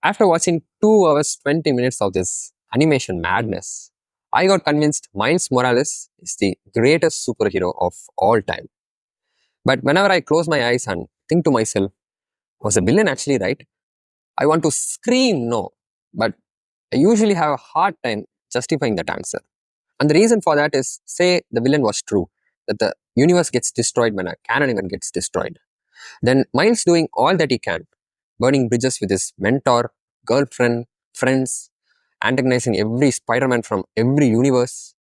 After watching 2 hours 20 minutes of this animation madness, I got convinced Miles Morales is the greatest superhero of all time. But whenever I close my eyes and think to myself, was the villain actually right? I want to scream no, but I usually have a hard time justifying that answer. And the reason for that is, say the villain was true, that the universe gets destroyed when a canon event gets destroyed. Then Miles doing all that he can, burning bridges with his mentor, girlfriend, friends, antagonizing every Spider-Man from every universe,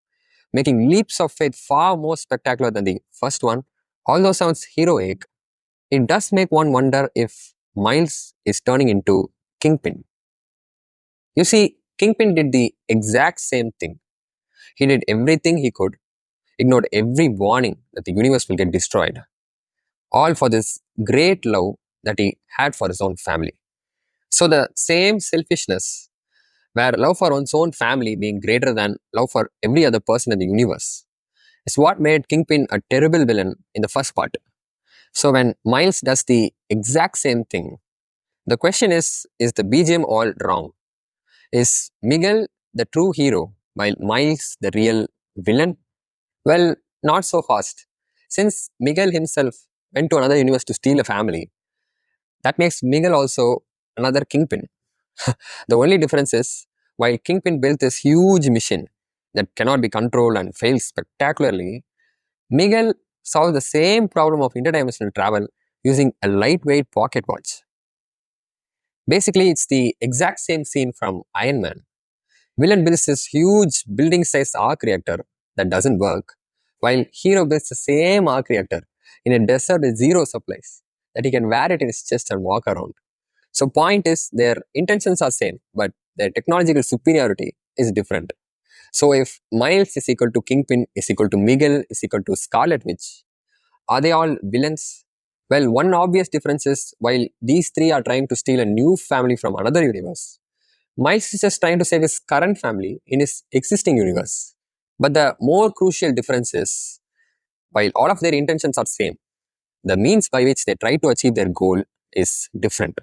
making leaps of faith far more spectacular than the first one. Although sounds heroic, it does make one wonder if Miles is turning into Kingpin. You see, Kingpin did the exact same thing. He did everything he could, ignored every warning that the universe will get destroyed, all for this great love that he had for his own family. So the same selfishness, where love for one's own family being greater than love for every other person in the universe, is what made Kingpin a terrible villain in the first part. So when Miles does the exact same thing, the question is the BGM all wrong? Is Miguel the true hero while Miles the real villain? Well, not so fast. Since Miguel himself went to another universe to steal a family, that makes Miguel also another Kingpin. The only difference is, while Kingpin built this huge mission that cannot be controlled and fails spectacularly, Miguel solved the same problem of interdimensional travel using a lightweight pocket watch. Basically, it's the exact same scene from Iron Man. Villain builds this huge building-sized arc reactor that doesn't work, while hero builds the same arc reactor in a desert with zero supplies that he can wear it in his chest and walk around. So point is, their intentions are same, but their technological superiority is different. So if Miles is equal to Kingpin is equal to Miguel is equal to Scarlet Witch, are they all villains? Well, one obvious difference is, while these three are trying to steal a new family from another universe, Miles is just trying to save his current family in his existing universe. But the more crucial difference is, while all of their intentions are same, the means by which they try to achieve their goal is different,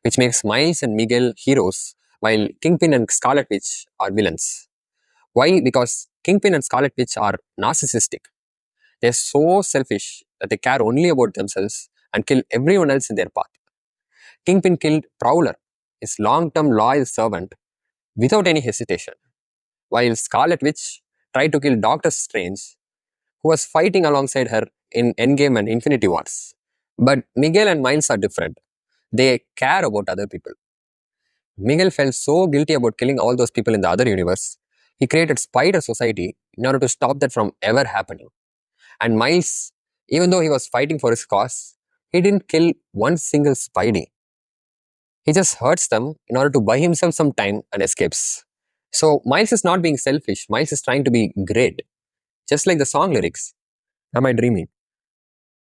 which makes Miles and Miguel heroes, while Kingpin and Scarlet Witch are villains. Why? Because Kingpin and Scarlet Witch are narcissistic. They're so selfish that they care only about themselves and kill everyone else in their path. Kingpin killed Prowler, his long-term loyal servant, without any hesitation, while Scarlet Witch tried to kill Doctor Strange, who was fighting alongside her in Endgame and Infinity Wars. But Miguel and Miles are different. They care about other people. Miguel felt so guilty about killing all those people in the other universe, he created Spider Society in order to stop that from ever happening. And Miles, even though he was fighting for his cause, he didn't kill one single Spidey. He just hurts them in order to buy himself some time and escapes. So Miles is not being selfish, Miles is trying to be great. Just like the song lyrics, Am I Dreaming?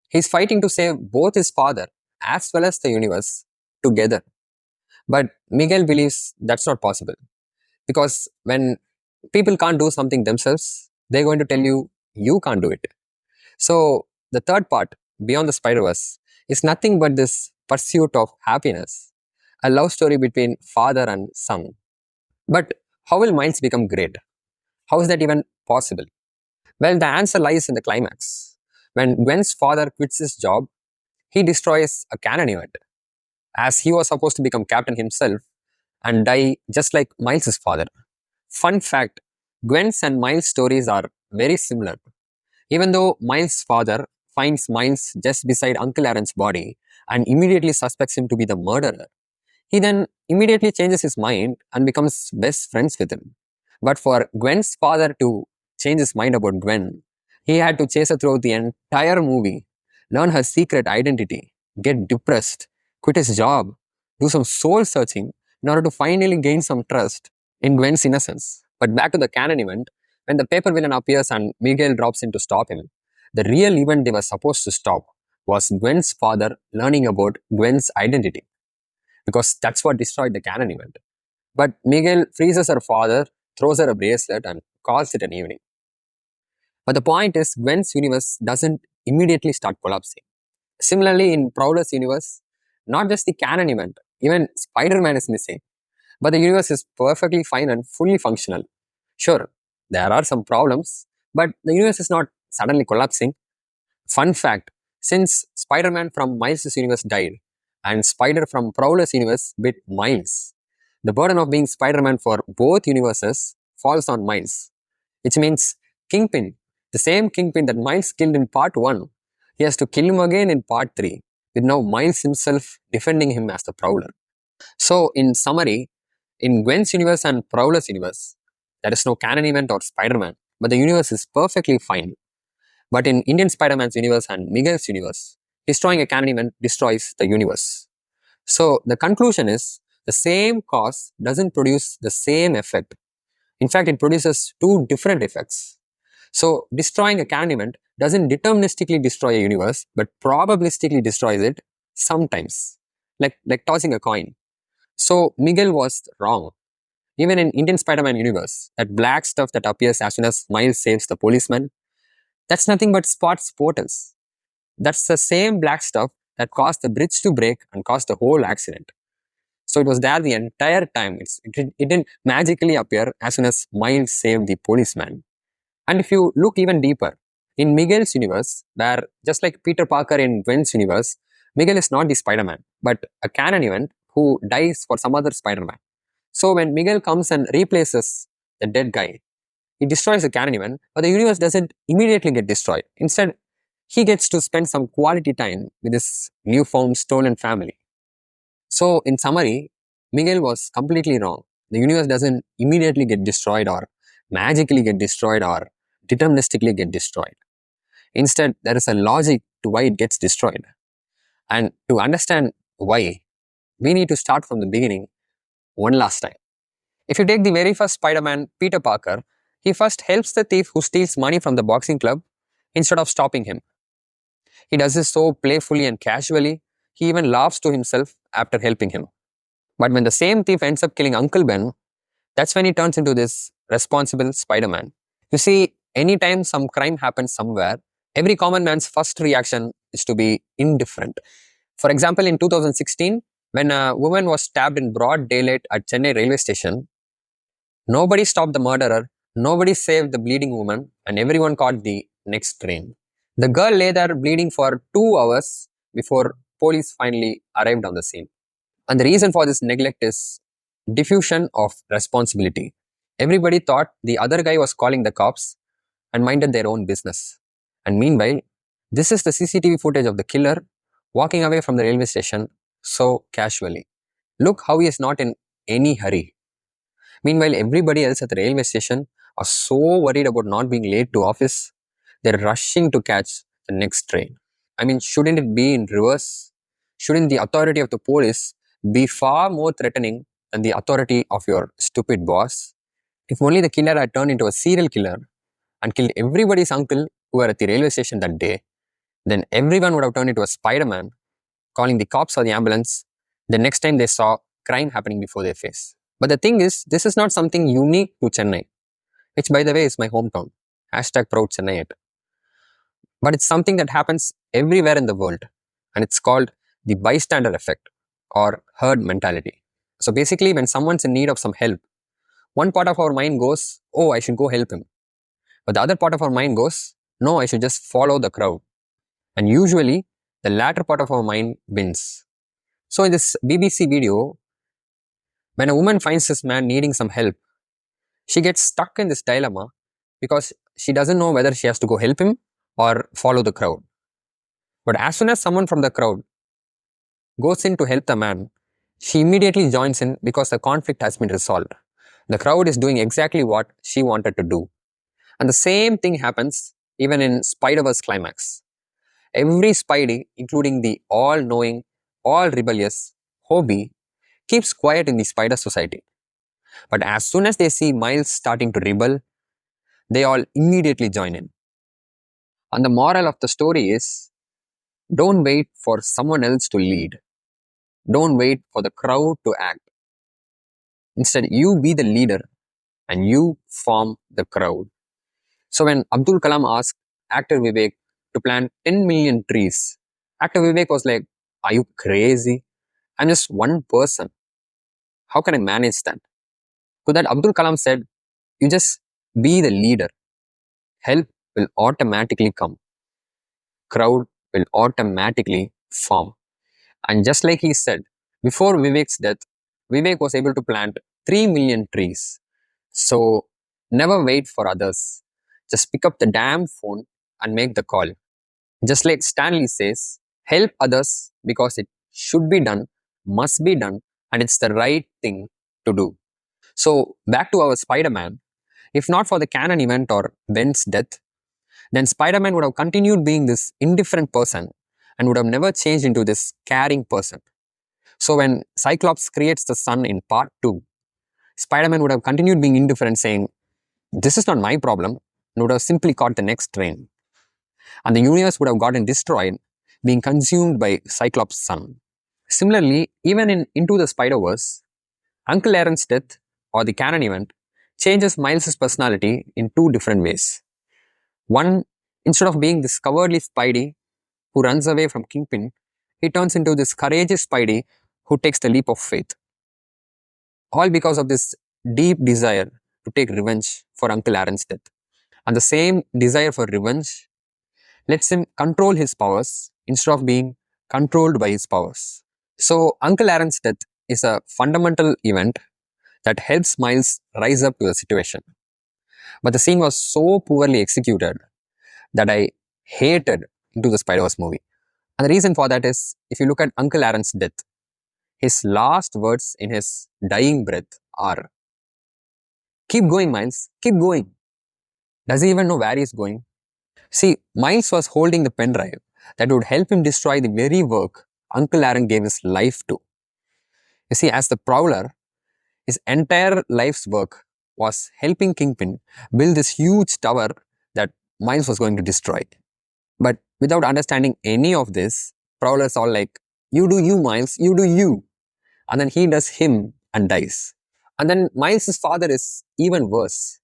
He's fighting to save both his father as well as the universe together. But Miguel believes that's not possible. Because when people can't do something themselves, they're going to tell you, you can't do it. So the third part, Beyond the Spider-Verse, is nothing but this pursuit of happiness, a love story between father and son. But how will Miles become great? How is that even possible? Well, the answer lies in the climax. When Gwen's father quits his job, he destroys a canon event, as he was supposed to become captain himself and die just like Miles' father. Fun fact, Gwen's and Miles' stories are very similar. Even though Miles' father finds Miles just beside Uncle Aaron's body and immediately suspects him to be the murderer, he then immediately changes his mind and becomes best friends with him. But for Gwen's father to change his mind about Gwen, he had to chase her throughout the entire movie, learn her secret identity, get depressed, quit his job, do some soul searching in order to finally gain some trust in Gwen's innocence. But back to the canon event, when the paper villain appears and Miguel drops in to stop him, the real event they were supposed to stop was Gwen's father learning about Gwen's identity, because that's what destroyed the canon event. But Miguel freezes her father, throws her a bracelet, and calls it an evening. But the point is, Gwen's universe doesn't immediately start collapsing. Similarly, in Prowler's universe, not just the canon event, Even Spider-Man is missing. But the universe is perfectly fine and fully functional. Sure, there are some problems, but the universe is not suddenly collapsing. Fun fact, since Spider Man from Miles' universe died and Spider from Prowler's universe bit Miles, the burden of being Spider Man for both universes falls on Miles, which means Kingpin, the same Kingpin that Miles killed in part 1, he has to kill him again in part 3, with now Miles himself defending him as the Prowler. So, in summary, in Gwen's universe and Prowler's universe, there is no canon event or Spider Man, but the universe is perfectly fine. But in Indian Spider-Man's universe and Miguel's universe, destroying a canon event destroys the universe. So the conclusion is the same cause doesn't produce the same effect. In fact, it produces two different effects. So destroying a canon event doesn't deterministically destroy a universe, but probabilistically destroys it sometimes, like tossing a coin. So Miguel was wrong. Even in Indian Spider-Man universe, that black stuff that appears as soon as Miles saves the policeman, that's nothing but Spot's portals. That's the same black stuff that caused the bridge to break and caused the whole accident. So it was there the entire time. It didn't magically appear as soon as Miles saved the policeman. And if you look even deeper, in Miguel's universe, where just like Peter Parker in Gwen's universe, Miguel is not the Spider-Man, but a canon event who dies for some other Spider-Man. So when Miguel comes and replaces the dead guy, he destroys the canon event, but the universe doesn't immediately get destroyed. Instead, he gets to spend some quality time with his newfound stolen family. So, in summary, Miguel was completely wrong. The universe doesn't immediately get destroyed or magically get destroyed or deterministically get destroyed. Instead, there is a logic to why it gets destroyed. And to understand why, we need to start from the beginning one last time. If you take the very first Spider-Man, Peter Parker, he first helps the thief who steals money from the boxing club instead of stopping him. He does this so playfully and casually, he even laughs to himself after helping him. But when the same thief ends up killing Uncle Ben, that's when he turns into this responsible Spider-Man. You see, anytime some crime happens somewhere, every common man's first reaction is to be indifferent. For example, in 2016, when a woman was stabbed in broad daylight at Chennai railway station, nobody stopped the murderer, nobody saved the bleeding woman, and everyone caught the next train. The girl lay there bleeding for 2 hours before police finally arrived on the scene. And the reason for this neglect is diffusion of responsibility. Everybody thought the other guy was calling the cops and minded their own business. And meanwhile, this is the CCTV footage of the killer walking away from the railway station so casually. Look how he is not in any hurry. Meanwhile, everybody else at the railway station are so worried about not being late to office, they're rushing to catch the next train. I mean, shouldn't it be in reverse? Shouldn't the authority of the police be far more threatening than the authority of your stupid boss? If only the killer had turned into a serial killer and killed everybody's uncle who were at the railway station that day, then everyone would have turned into a Spider-Man, calling the cops or the ambulance the next time they saw crime happening before their face. But the thing is, this is not something unique to Chennai, which by the way is my hometown. Hashtag proud Chennai. But it's something that happens everywhere in the world, and it's called the bystander effect or herd mentality. So basically, when someone's in need of some help, one part of our mind goes, oh, I should go help him. But the other part of our mind goes, no, I should just follow the crowd. And usually, the latter part of our mind wins. So in this BBC video, when a woman finds this man needing some help, she gets stuck in this dilemma because she doesn't know whether she has to go help him or follow the crowd. But as soon as someone from the crowd goes in to help the man, she immediately joins in because the conflict has been resolved. The crowd is doing exactly what she wanted to do. And the same thing happens even in SpiderVerse climax. Every Spidey, including the all-knowing, all-rebellious Hobie, keeps quiet in the Spider Society. But as soon as they see Miles starting to rebel, they all immediately join in. And the moral of the story is, don't wait for someone else to lead. Don't wait for the crowd to act. Instead, you be the leader and you form the crowd. So when Abdul Kalam asked actor Vivek to plant 10 million trees, actor Vivek was like, are you crazy? I'm just one person. How can I manage that? To that, Abdul Kalam said, you just be the leader. Help will automatically come. Crowd will automatically form. And just like he said, before Vivek's death, Vivek was able to plant 3 million trees. So never wait for others. Just pick up the damn phone and make the call. Just like Stanley says, help others because it should be done, must be done, and it's the right thing to do. So back to our Spider-Man. If not for the canon event or Ben's death, then Spider-Man would have continued being this indifferent person and would have never changed into this caring person. So when Cyclops creates the sun in part 2, Spider-Man would have continued being indifferent, saying, this is not my problem, and would have simply caught the next train. And the universe would have gotten destroyed, being consumed by Cyclops' sun. Similarly, even in Into the Spider-Verse, Uncle Aaron's death or the canon event changes Miles' personality in two different ways. One, instead of being this cowardly Spidey who runs away from Kingpin, he turns into this courageous Spidey who takes the leap of faith. All because of this deep desire to take revenge for Uncle Aaron's death. And the same desire for revenge lets him control his powers instead of being controlled by his powers. So Uncle Aaron's death is a fundamental event that helps Miles rise up to the situation. But the scene was so poorly executed that I hated Into the Spider-Verse movie. And the reason for that is, if you look at Uncle Aaron's death, his last words in his dying breath are, keep going, Miles, keep going. Does he even know where he's going? See, Miles was holding the pen drive that would help him destroy the very work Uncle Aaron gave his life to. You see, as the Prowler, his entire life's work was helping Kingpin build this huge tower that Miles was going to destroy. But without understanding any of this, Prowler's all like, you do you, Miles, you do you. And then he does him and dies. And then Miles' father is even worse.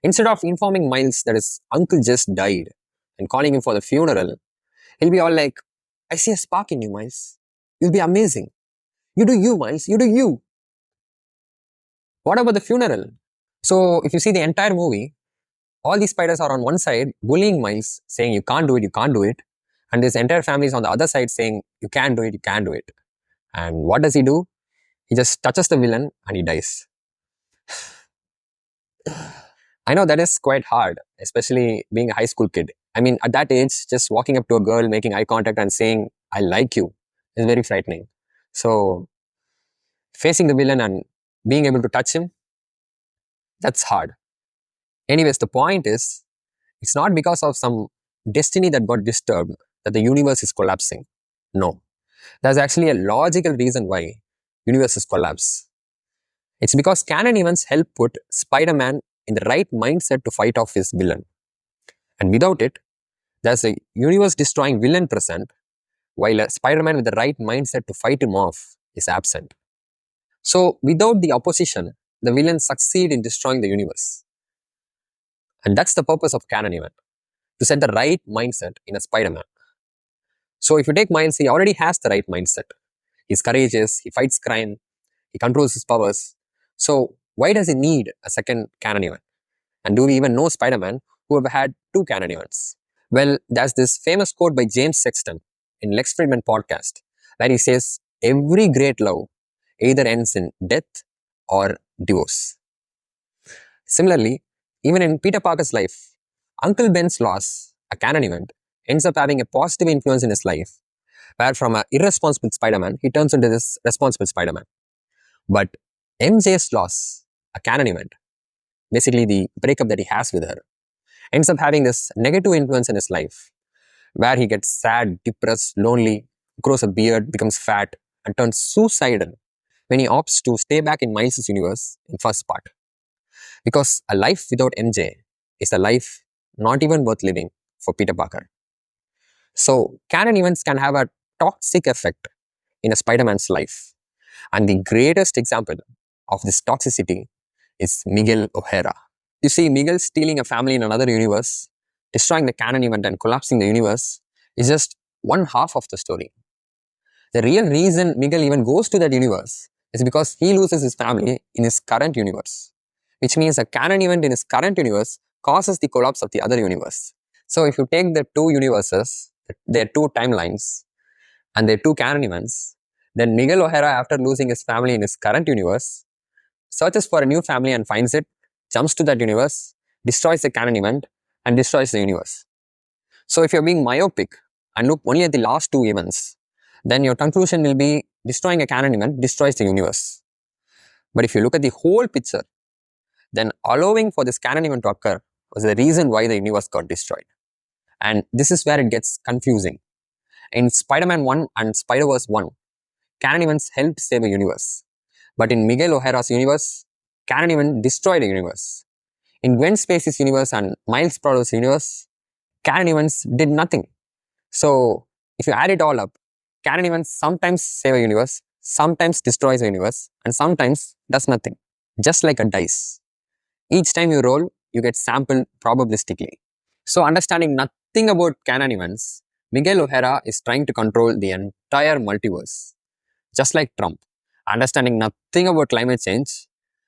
Instead of informing Miles that his uncle just died and calling him for the funeral, he'll be all like, I see a spark in you, Miles. You'll be amazing. You do you, Miles, you do you. What about the funeral? So if you see the entire movie, all these spiders are on one side bullying Miles, saying you can't do it, you can't do it. And this entire family is on the other side saying you can do it, you can do it. And what does he do? He just touches the villain and he dies. I know that is quite hard, especially being a high school kid. I mean, at that age, just walking up to a girl, making eye contact and saying, I like you, is very frightening. So, facing the villain and being able to touch him, that's hard. Anyways, the point is, it's not because of some destiny that got disturbed that the universe is collapsing. No. There's actually a logical reason why universes collapse. It's because canon events help put Spider-Man in the right mindset to fight off his villain. And without it, there's a universe-destroying villain present, while a Spider-Man with the right mindset to fight him off is absent. So, without the opposition, the villains succeed in destroying the universe. And that's the purpose of canon event, to set the right mindset in a Spider-Man. So, if you take Miles, he already has the right mindset. He's courageous, he fights crime, he controls his powers. So, why does he need a second canon event? And do we even know Spider-Man who have had 2 canon events? Well, there's this famous quote by James Sexton in Lex Friedman podcast, where he says, every great love either ends in death or divorce. Similarly, even in Peter Parker's life, Uncle Ben's loss, a canon event, ends up having a positive influence in his life, where from an irresponsible Spider-Man, he turns into this responsible Spider-Man. But MJ's loss, a canon event, basically the breakup that he has with her, ends up having this negative influence in his life, where he gets sad, depressed, lonely, grows a beard, becomes fat, and turns suicidal when he opts to stay back in Miles' universe in first part. Because a life without MJ is a life not even worth living for Peter Parker. So, canon events can have a toxic effect in a Spider-Man's life. And the greatest example of this toxicity is Miguel O Hara. You see, Miguel stealing a family in another universe, destroying the canon event and collapsing the universe is just one half of the story. The real reason Miguel even goes to that universe is because he loses his family in his current universe, which means a canon event in his current universe causes the collapse of the other universe. So if you take the two universes, their two timelines, and their two canon events, then Miguel O'Hara, after losing his family in his current universe, searches for a new family and finds it, jumps to that universe, destroys the canon event, and destroys the universe. So if you're being myopic and look only at the last two events, then your conclusion will be destroying a canon event destroys the universe. But if you look at the whole picture, then allowing for this canon event to occur was the reason why the universe got destroyed. And this is where it gets confusing. In Spider-Man 1 and SpiderVerse 1, canon events helped save a universe. But in Miguel O'Hara's universe, canon event destroyed a universe. In Gwen Stacy's universe and Miles Morales' universe, canon events did nothing. So if you add it all up, canon events sometimes save a universe, sometimes destroys a universe, and sometimes does nothing. Just like a dice. Each time you roll, you get sampled probabilistically. So understanding nothing about canon events, Miguel O'Hara is trying to control the entire multiverse. Just like Trump, understanding nothing about climate change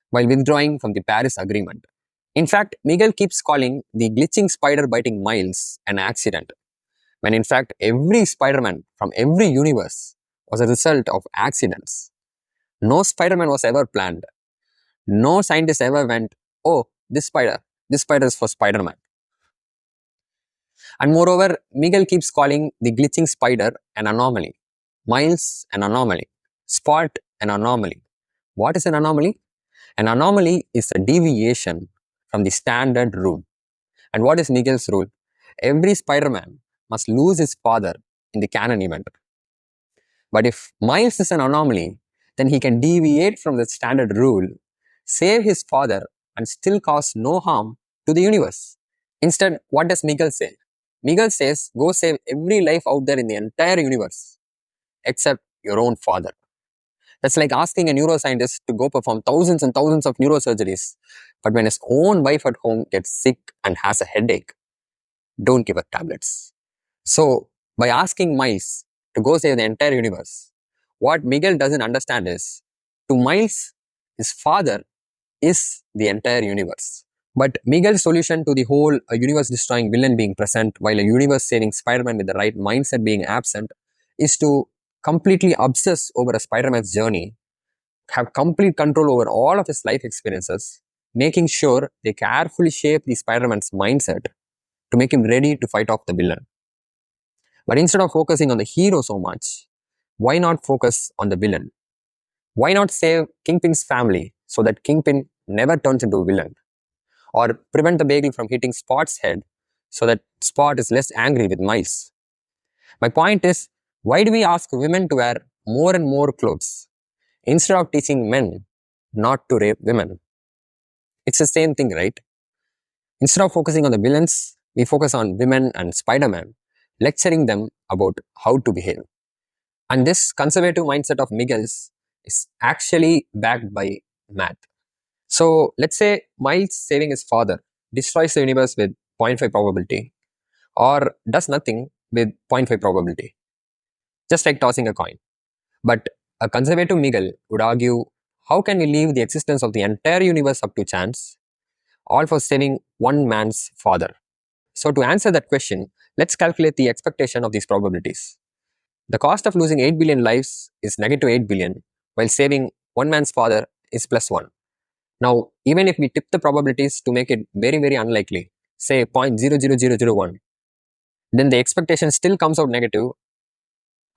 while withdrawing from the Paris Agreement. In fact, Miguel keeps calling the glitching spider biting Miles an accident, when in fact every Spider-Man from every universe was a result of accidents. No Spider-Man was ever planned. No scientist ever went, oh, this spider is for Spider-Man. And moreover, Miguel keeps calling the glitching spider an anomaly, Miles an anomaly, Spot an anomaly. What is an anomaly? An anomaly is a deviation from the standard rule. And what is Miguel's rule? Every Spider-Man must lose his father in the canon event. But if Miles is an anomaly, then he can deviate from the standard rule, save his father, and still cause no harm to the universe. Instead, what does Miguel say? Miguel says, go save every life out there in the entire universe, except your own father. That's like asking a neuroscientist to go perform thousands and thousands of neurosurgeries, but when his own wife at home gets sick and has a headache, don't give her tablets. So, by asking Miles to go save the entire universe, what Miguel doesn't understand is, to Miles, his father is the entire universe. But Miguel's solution to the whole universe-destroying villain being present while a universe-saving Spider-Man with the right mindset being absent is to completely obsess over a Spider-Man's journey, have complete control over all of his life experiences, making sure they carefully shape the Spider-Man's mindset to make him ready to fight off the villain. But instead of focusing on the hero so much, why not focus on the villain? Why not save Kingpin's family so that Kingpin never turns into a villain? Or prevent the bagel from hitting Spot's head so that Spot is less angry with Miles? My point is, why do we ask women to wear more and more clothes instead of teaching men not to rape women? It's the same thing, right? Instead of focusing on the villains, we focus on women and Spider-Man, lecturing them about how to behave. And this conservative mindset of Miguel's is actually backed by math. So let's say Miles saving his father destroys the universe with 0.5 probability or does nothing with 0.5 probability, just like tossing a coin. But a conservative Miguel would argue, how can we leave the existence of the entire universe up to chance, all for saving one man's father? So to answer that question, let's calculate the expectation of these probabilities. The cost of losing 8 billion lives is negative 8 billion, while saving one man's father is plus 1. Now, even if we tip the probabilities to make it very, very unlikely, say 0.00001, then the expectation still comes out negative,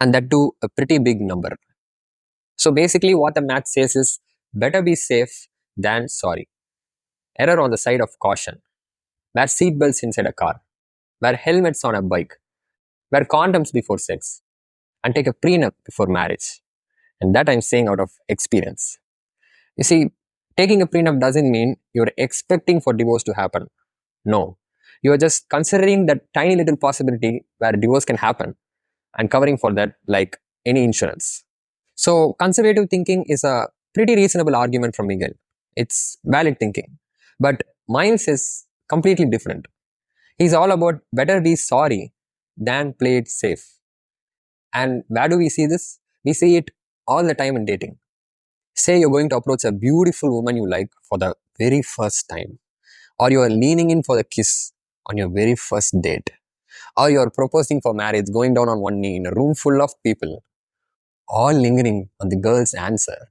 and that too a pretty big number. So basically what the math says is, better be safe than sorry. Error on the side of caution. Wear seatbelts inside a car. Wear helmets on a bike. Wear condoms before sex. And take a prenup before marriage. And that I'm saying out of experience. You see, taking a prenup doesn't mean you're expecting for divorce to happen. No. You are just considering that tiny little possibility where divorce can happen and covering for that like any insurance. So conservative thinking is a pretty reasonable argument from Miguel. It's valid thinking. But Miles is completely different. He's all about better be sorry than play it safe. And where do we see this? We see it all the time in dating. Say you're going to approach a beautiful woman you like for the very first time, or you are leaning in for the kiss on your very first date, or you're proposing for marriage, going down on one knee in a room full of people, all lingering on the girl's answer.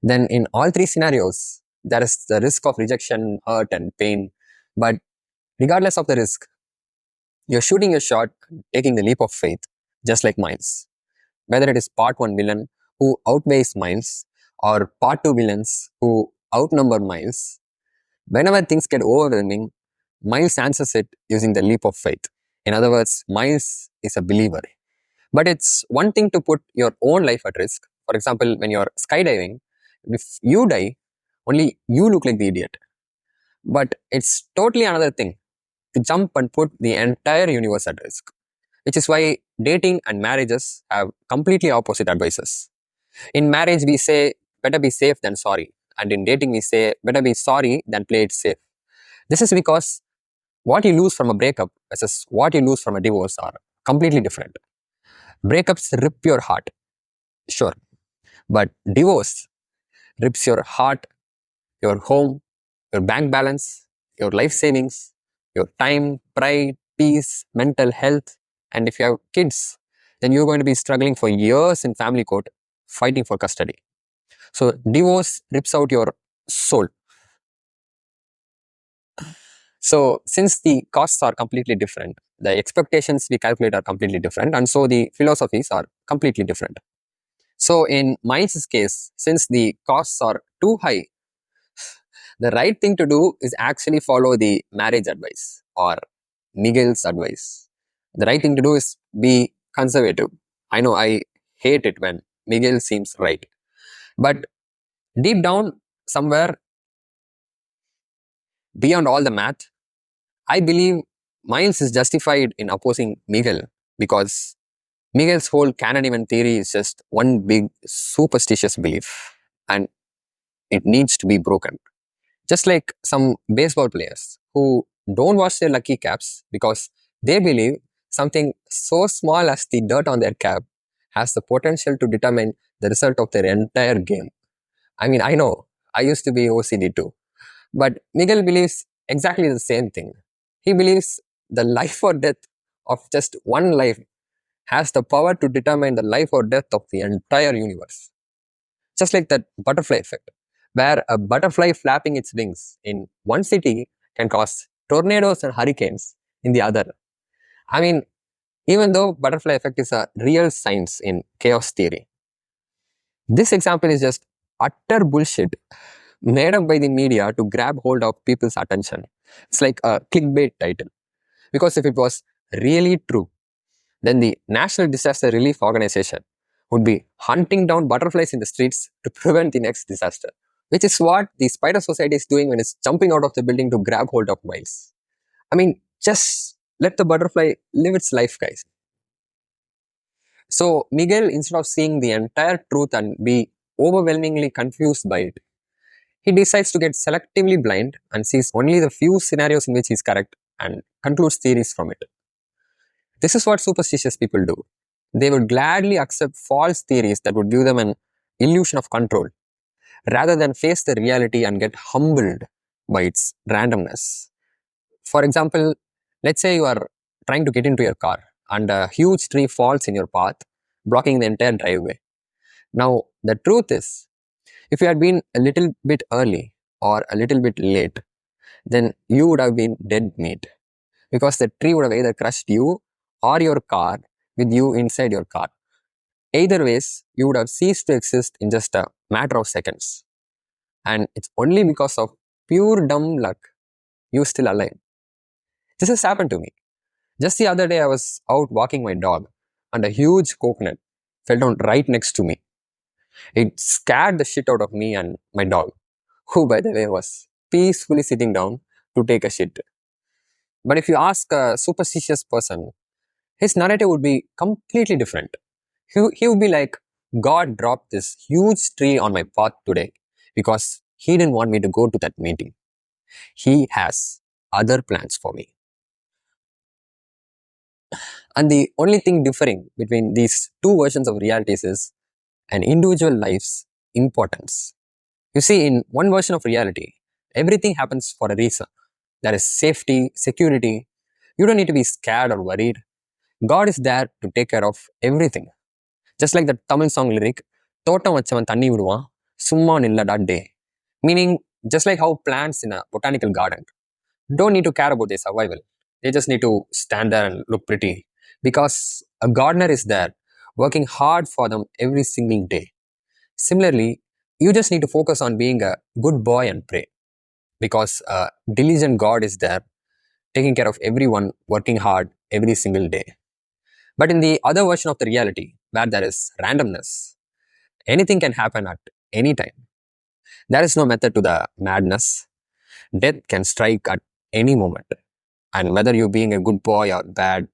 Then, in all three scenarios, there is the risk of rejection, hurt, and pain. But regardless of the risk, you're shooting your shot, taking the leap of faith, just like Miles. Whether it is part one villain who outweighs Miles, or part two villains who outnumber Miles, whenever things get overwhelming, Miles answers it using the leap of faith. In other words, Miles is a believer. But it's one thing to put your own life at risk. For example, when you're skydiving, if you die, only you look like the idiot. But it's totally another thing to jump and put the entire universe at risk, which is why dating and marriages have completely opposite advices. In marriage, we say better be safe than sorry, and in dating, we say better be sorry than play it safe. This is because what you lose from a breakup versus what you lose from a divorce are completely different. Breakups rip your heart, sure, but divorce rips your heart, your home, your bank balance, your life savings, your time, pride, peace, mental health. And if you have kids, then you're going to be struggling for years in family court fighting for custody. So, divorce rips out your soul. So, since the costs are completely different, the expectations we calculate are completely different, and so the philosophies are completely different. So, in Miles' case, since the costs are too high, the right thing to do is actually follow the marriage advice or Miguel's advice. The right thing to do is be conservative. I know I hate it when Miguel seems right. But deep down, somewhere beyond all the math, I believe Miles is justified in opposing Miguel because Miguel's whole canon event theory is just one big superstitious belief and it needs to be broken. Just like some baseball players who don't wash their lucky caps because they believe something so small as the dirt on their cap has the potential to determine the result of their entire game. I mean, I know, I used to be OCD too. But Miguel believes exactly the same thing. He believes the life or death of just one life has the power to determine the life or death of the entire universe. Just like that butterfly effect, where a butterfly flapping its wings in one city can cause tornadoes and hurricanes in the other. I mean, even though butterfly effect is a real science in chaos theory, this example is just utter bullshit made up by the media to grab hold of people's attention. It's like a clickbait title. Because if it was really true, then the National Disaster Relief Organization would be hunting down butterflies in the streets to prevent the next disaster, which is what the Spider Society is doing when it's jumping out of the building to grab hold of Miles. I mean, just let the butterfly live its life, guys. So, Miguel, instead of seeing the entire truth and be overwhelmingly confused by it, he decides to get selectively blind and sees only the few scenarios in which he's correct and concludes theories from it. This is what superstitious people do. They would gladly accept false theories that would give them an illusion of control rather than face the reality and get humbled by its randomness. For example, let's say you are trying to get into your car and a huge tree falls in your path, blocking the entire driveway. Now, the truth is, if you had been a little bit early or a little bit late, then you would have been dead meat because the tree would have either crushed you or your car with you inside your car. Either ways, you would have ceased to exist in just a matter of seconds. And it's only because of pure dumb luck you're still alive. This has happened to me. Just the other day, I was out walking my dog and a huge coconut fell down right next to me. It scared the shit out of me and my dog, who, by the way, was peacefully sitting down to take a shit. But if you ask a superstitious person, his narrative would be completely different. He would be like, God dropped this huge tree on my path today because he didn't want me to go to that meeting. He has other plans for me. And the only thing differing between these two versions of realities is an individual life's importance. You see, in one version of reality, everything happens for a reason. There is safety, security. You don't need to be scared or worried. God is there to take care of everything. Just like the Tamil song lyric, தோட்டம் வச்சவன் தண்ணி விடுவான் சும்மா நில்லடா டே. Meaning, just like how plants in a botanical garden don't need to care about their survival. They just need to stand there and look pretty because a gardener is there working hard for them every single day. Similarly, you just need to focus on being a good boy and pray because a diligent God is there taking care of everyone working hard every single day. But in the other version of the reality, where there is randomness, anything can happen at any time. There is no method to the madness. Death can strike at any moment. And whether you being a good boy or bad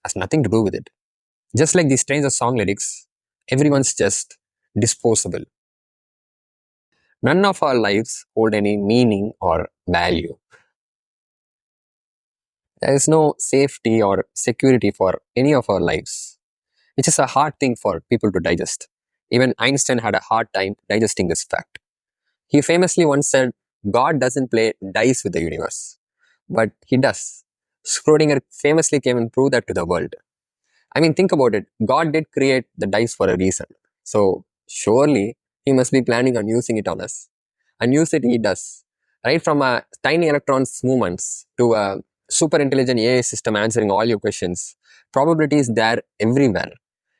has nothing to do with it. Just like the Stranger song lyrics, everyone's just disposable. None of our lives hold any meaning or value. There is no safety or security for any of our lives, which is a hard thing for people to digest. Even Einstein had a hard time digesting this fact. He famously once said, God doesn't play dice with the universe, but he does. Schrodinger famously came and proved that to the world. I mean, think about it. God did create the dice for a reason. So, surely, he must be planning on using it on us. And use it he does. Right from a tiny electron's movements to a super intelligent AI system answering all your questions. Probability is there everywhere.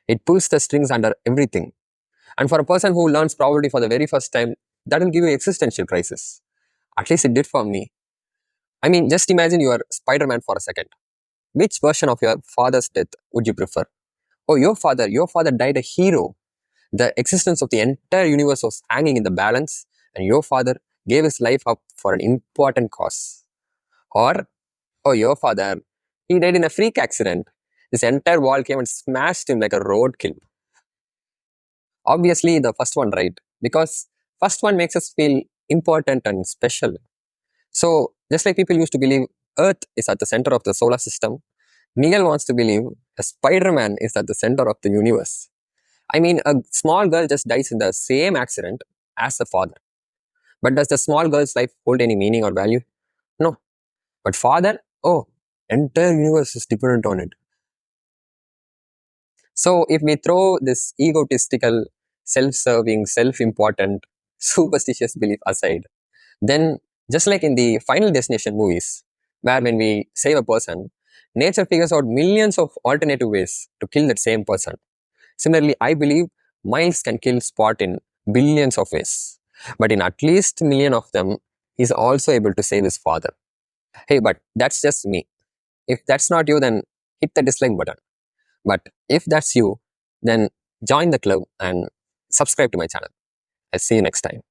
It pulls the strings under everything. And for a person who learns probability for the very first time, that will give you existential crisis. At least it did for me. I mean, just imagine you are Spider-Man for a second. Which version of your father's death would you prefer? Oh, your father died a hero. The existence of the entire universe was hanging in the balance, and your father gave his life up for an important cause. Or, oh, your father, he died in a freak accident. This entire wall came and smashed him like a roadkill. Obviously, the first one, right? Because first one makes us feel important and special. So, just like people used to believe Earth is at the center of the solar system, Miguel wants to believe a Spider-Man is at the center of the universe. I mean, a small girl just dies in the same accident as the father. But does the small girl's life hold any meaning or value? No. But father, oh, entire universe is dependent on it. So if we throw this egotistical, self-serving, self-important, superstitious belief aside, then just like in the Final Destination movies, where when we save a person, nature figures out millions of alternative ways to kill that same person. Similarly, I believe Miles can kill Spot in billions of ways. But in at least a million of them, he's also able to save his father. Hey, but that's just me. If that's not you, then hit the dislike button. But if that's you, then join the club and subscribe to my channel. I'll see you next time.